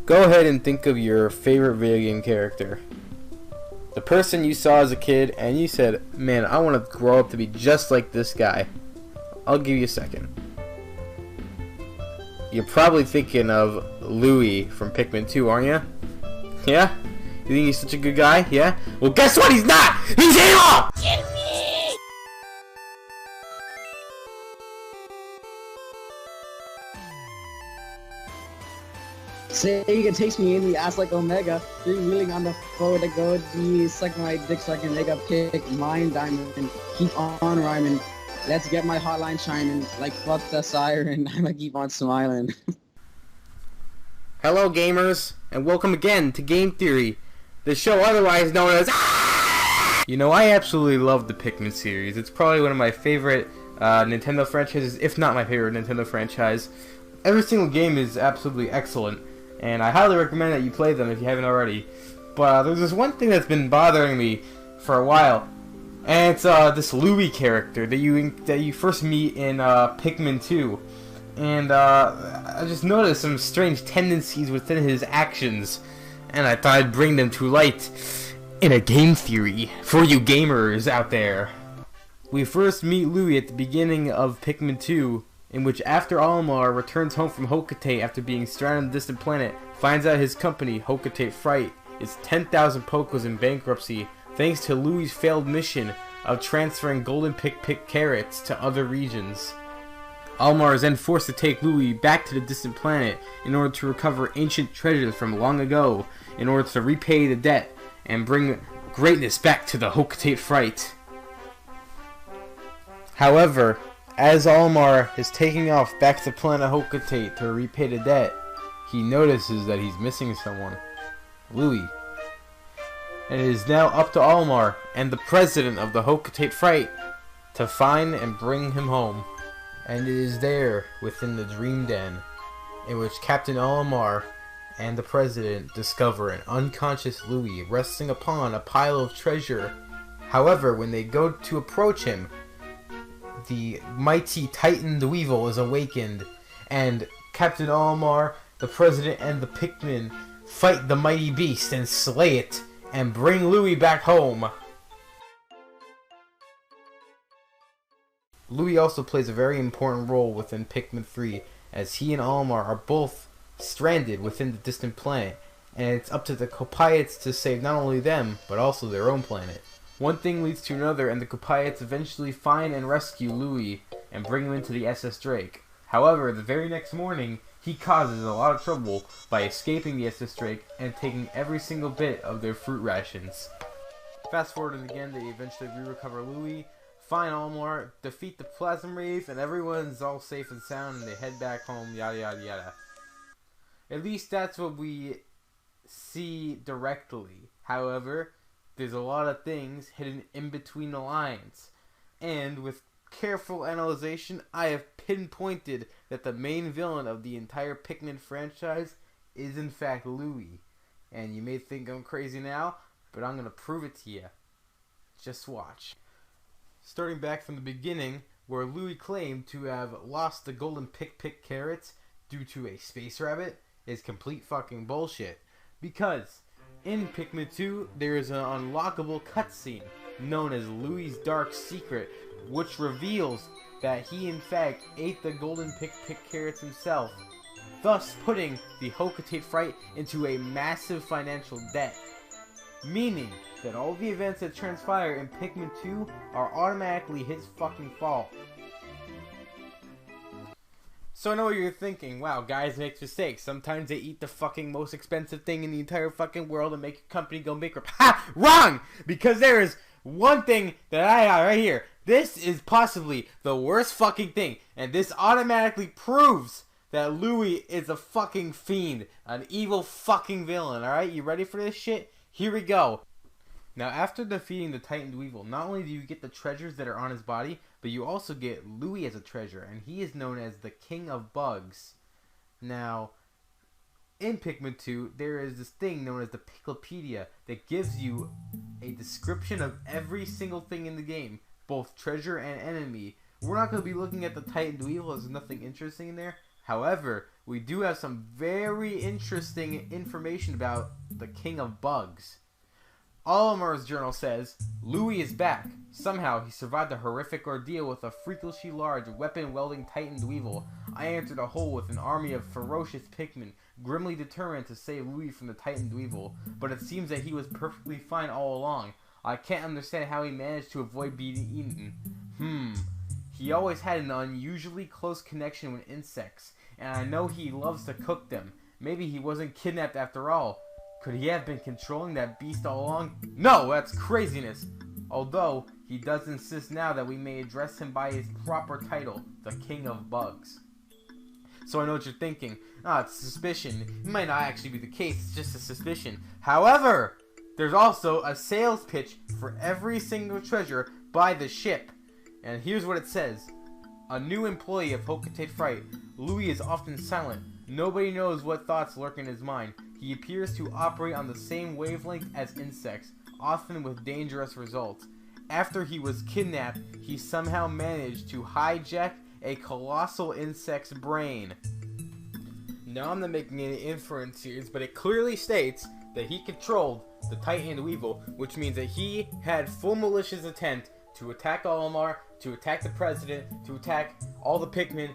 Go ahead and think of your favorite video game character. The person you saw as a kid and you said, man, I want to grow up to be just like this guy. I'll give you a second. You're probably thinking of Louie from Pikmin 2, aren't you? Yeah? You think he's such a good guy? Yeah? Well, guess what? He's not! He's evil! Say you can taste me in the ass like Omega. You're wheeling on the floor to go. You suck my dick so I can make a pick. Mine diamond. Keep on rhyming. Let's get my hotline chiming. Like fuck the siren. I'ma keep on smiling. Hello, gamers, and welcome again to Game Theory, the show otherwise known as. You know, I absolutely love the Pikmin series. It's probably one of my favorite Nintendo franchises, if not my favorite Nintendo franchise. Every single game is absolutely excellent, and I highly recommend that you play them if you haven't already. But there's this one thing that's been bothering me for a while, and it's this Louie character that you first meet in Pikmin 2. And I just noticed some strange tendencies within his actions, and I thought I'd bring them to light in a game theory for you gamers out there. We first meet Louie at the beginning of Pikmin 2, in which after Olimar returns home from Hokate after being stranded on a distant planet, finds out his company, Hokate Fright, is 10,000 Pokos in bankruptcy thanks to Louie's failed mission of transferring golden pick carrots to other regions. Olimar is then forced to take Louie back to the distant planet in order to recover ancient treasures from long ago, in order to repay the debt and bring greatness back to the Hokate Fright. However, as Olimar is taking off back to planet Hokate to repay the debt, he notices that he's missing someone, Louie. And it is now up to Olimar and the president of the Hokate Fright to find and bring him home. And it is there, within the Dream Den, in which Captain Olimar and the President discover an unconscious Louie resting upon a pile of treasure. However, when they go to approach him, the mighty Titan the Weevil is awakened, and Captain Olimar, the President, and the Pikmin fight the mighty beast and slay it, and bring Louie back home. Louie also plays a very important role within Pikmin 3, as he and Olimar are both stranded within the distant planet, and it's up to the Kopaites to save not only them, but also their own planet. One thing leads to another, and the Kopaites eventually find and rescue Louie, and bring him into the SS Drake. However, the very next morning, he causes a lot of trouble by escaping the SS Drake and taking every single bit of their fruit rations. Fast forward again, they eventually recover Louie, find Olimar, defeat the Plasm Rave, and everyone's all safe and sound, and they head back home, yada yada yada. At least that's what we see directly. However, there's a lot of things hidden in between the lines. And with careful analyzation, I have pinpointed that the main villain of the entire Pikmin franchise is in fact Louie. And you may think I'm crazy now, but I'm going to prove it to you. Just watch. Starting back from the beginning, where Louie claimed to have lost the golden pick carrots due to a space rabbit, is complete fucking bullshit. Because in Pikmin 2, there is an unlockable cutscene known as Louie's Dark Secret, which reveals that he in fact ate the golden pick carrots himself, thus putting the Hokate Fright into a massive financial debt. Meaning that all the events that transpire in Pikmin 2 are automatically his fucking fault. So I know what you're thinking, wow, guys make mistakes. Sometimes they eat the fucking most expensive thing in the entire fucking world and make your company go bankrupt. Ha! Wrong! Because there is one thing that I got right here. This is possibly the worst fucking thing. And this automatically proves that Louie is a fucking fiend. An evil fucking villain, alright? You ready for this shit? Here we go. Now, after defeating the Titan Weevil, not only do you get the treasures that are on his body, but you also get Louie as a treasure, and he is known as the King of Bugs. Now, in Pikmin 2, there is this thing known as the Picklepedia that gives you a description of every single thing in the game, both treasure and enemy. We're not going to be looking at the Titan Weevil, as there's nothing interesting in there. However, we do have some very interesting information about the King of Bugs. Olimar's journal says, Louie is back. Somehow, he survived a horrific ordeal with a freakishly large, weapon-wielding Titan Dweevil. I entered a hole with an army of ferocious Pikmin, grimly determined to save Louie from the Titan Dweevil, but it seems that he was perfectly fine all along. I can't understand how he managed to avoid being eaten. He always had an unusually close connection with insects, and I know he loves to cook them. Maybe he wasn't kidnapped after all. Could he have been controlling that beast all along? No, that's craziness! Although, he does insist now that we may address him by his proper title, the King of Bugs. So I know what you're thinking. It's suspicion. It might not actually be the case, it's just a suspicion. However, there's also a sales pitch for every single treasure by the ship. And here's what it says. A new employee of Hocotate Fright. Louie is often silent. Nobody knows what thoughts lurk in his mind. He appears to operate on the same wavelength as insects, often with dangerous results. After he was kidnapped, he somehow managed to hijack a colossal insect's brain. Now I'm not making any inference here, but it clearly states that he controlled the Titan Dweevil, which means that he had full malicious intent to attack Olimar, to attack the president, to attack all the Pikmin.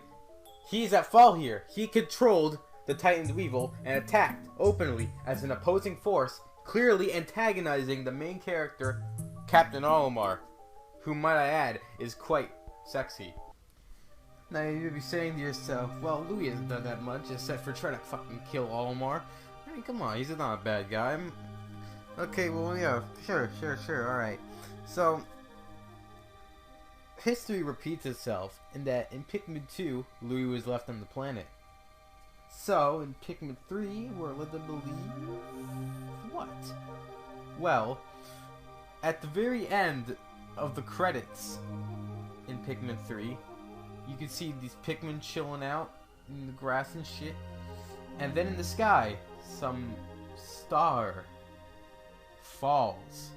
He's at fault here. He controlled the Titan Dweevil and attacked openly as an opposing force, clearly antagonizing the main character, Captain Olimar, who, might I add, is quite sexy. Now you'd be saying to yourself, well, Louie hasn't done that much except for trying to fucking kill Olimar. I mean, come on, he's not a bad guy. Okay, well, yeah, sure, alright. So, history repeats itself in that in Pikmin 2, Louie was left on the planet. So, in Pikmin 3, we're led to believe... what? Well, at the very end of the credits in Pikmin 3, you can see these Pikmin chilling out in the grass and shit. And then in the sky, some star falls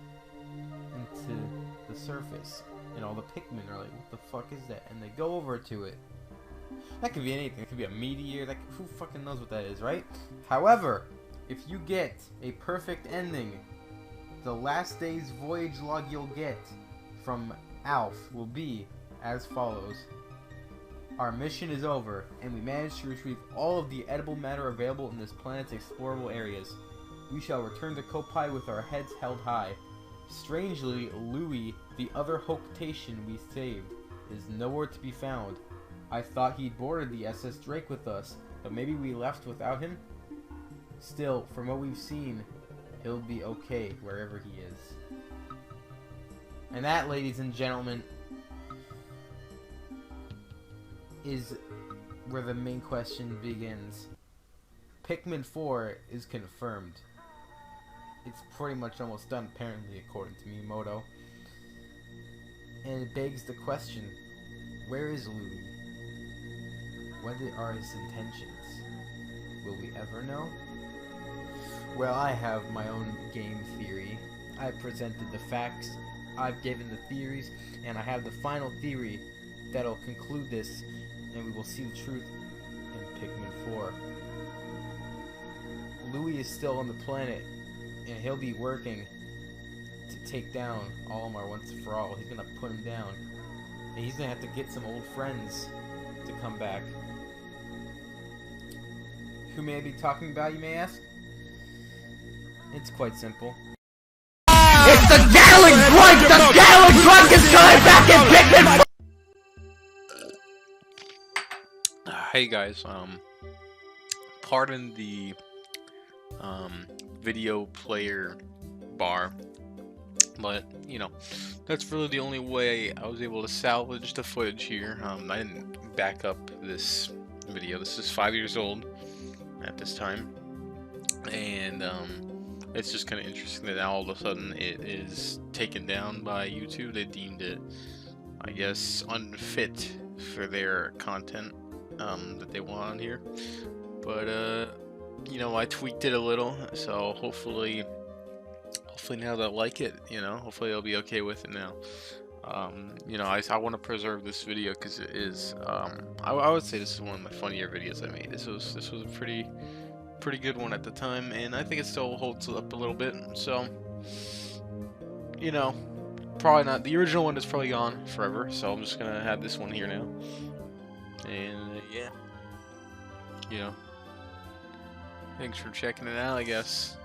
into the surface. And all the Pikmin are like, what the fuck is that? And they go over to it. That could be anything. It could be a meteor. Who fucking knows what that is, right? However, if you get a perfect ending, the last day's voyage log you'll get from Alf will be as follows. Our mission is over, and we managed to retrieve all of the edible matter available in this planet's explorable areas. We shall return to Kopai with our heads held high. Strangely, Louie, the other Hocotation we saved, is nowhere to be found. I thought he'd boarded the SS Drake with us, but maybe we left without him? Still, from what we've seen, he'll be okay wherever he is. And that, ladies and gentlemen, is where the main question begins. Pikmin 4 is confirmed. It's pretty much almost done, apparently, according to Miyamoto. And it begs the question, where is Louie? What are his intentions? Will we ever know? Well, I have my own game theory. I presented the facts, I've given the theories, and I have the final theory that'll conclude this, and we will see the truth in Pikmin 4. Louie is still on the planet, and he'll be working to take down Olimar once and for all. He's gonna put him down, and he's gonna have to get some old friends to come back. Who may I be talking about, you may ask? It's quite simple. It's the Gatling Drunk! The Gatling Drunk is coming back in Pikmin! Hey guys, pardon the video player bar, but you know, that's really the only way I was able to salvage the footage here. I didn't back up this video. This is 5 years old at this time, and it's just kind of interesting that now all of a sudden it is taken down by YouTube. They deemed it, I guess, unfit for their content that they want on here. But you know, I tweaked it a little, so hopefully now they'll like it. You know, hopefully they'll be okay with it now. You know, I want to preserve this video because it is, I would say this is one of my funnier videos I made. This was a pretty good one at the time, and I think it still holds up a little bit. So, you know, probably not, the original one is probably gone forever, so I'm just gonna have this one here now. And yeah, you know, thanks for checking it out, I guess.